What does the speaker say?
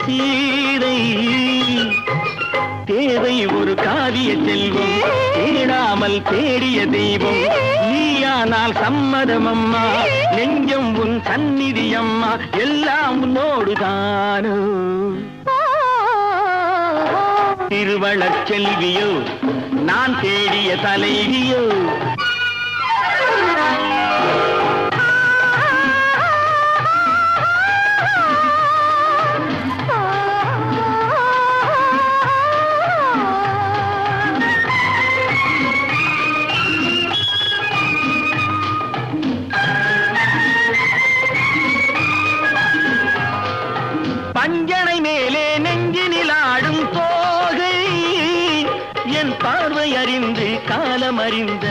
சீதை தேவை ஒரு காவிய செல்வம் தேடாமல் தேடிய தெய்வம் நீயானால் சம்மதம் அம்மா நெஞ்சம் உன் சந்நிதி அம்மா எல்லாம் உன்னோடுதானோ திருவளச் செல்வியோ நான் தேடிய தலைவியோ பஞ்சனை மேலே நெஞ்சினில் ஆடும் தோகை என் பார்வை அறிந்து காலம் அறிந்த